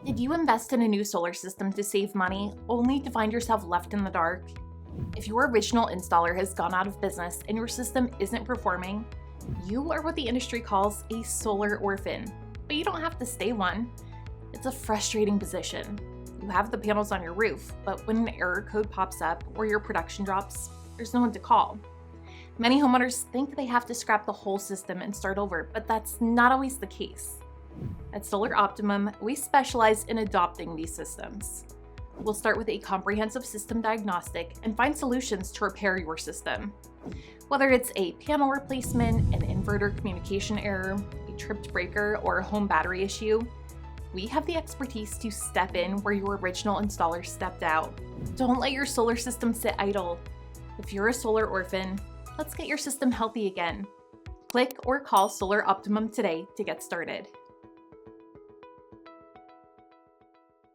Did you invest in a new solar system to save money, only to find yourself left in the dark? If your original installer has gone out of business and your system isn't performing, you are what the industry calls a solar orphan. But you don't have to stay one. It's a frustrating position. You have the panels on your roof, but when an error code pops up or your production drops, there's no one to call. Many homeowners think they have to scrap the whole system and start over, but that's not always the case. At Solar Optimum, we specialize in adopting these systems. We'll start with a comprehensive system diagnostic and find solutions to repair your system. Whether it's a panel replacement, an inverter communication error, a tripped breaker, or a home battery issue, we have the expertise to step in where your original installer stepped out. Don't let your solar system sit idle. If you're a solar orphan, let's get your system healthy again. Click or call Solar Optimum today to get started.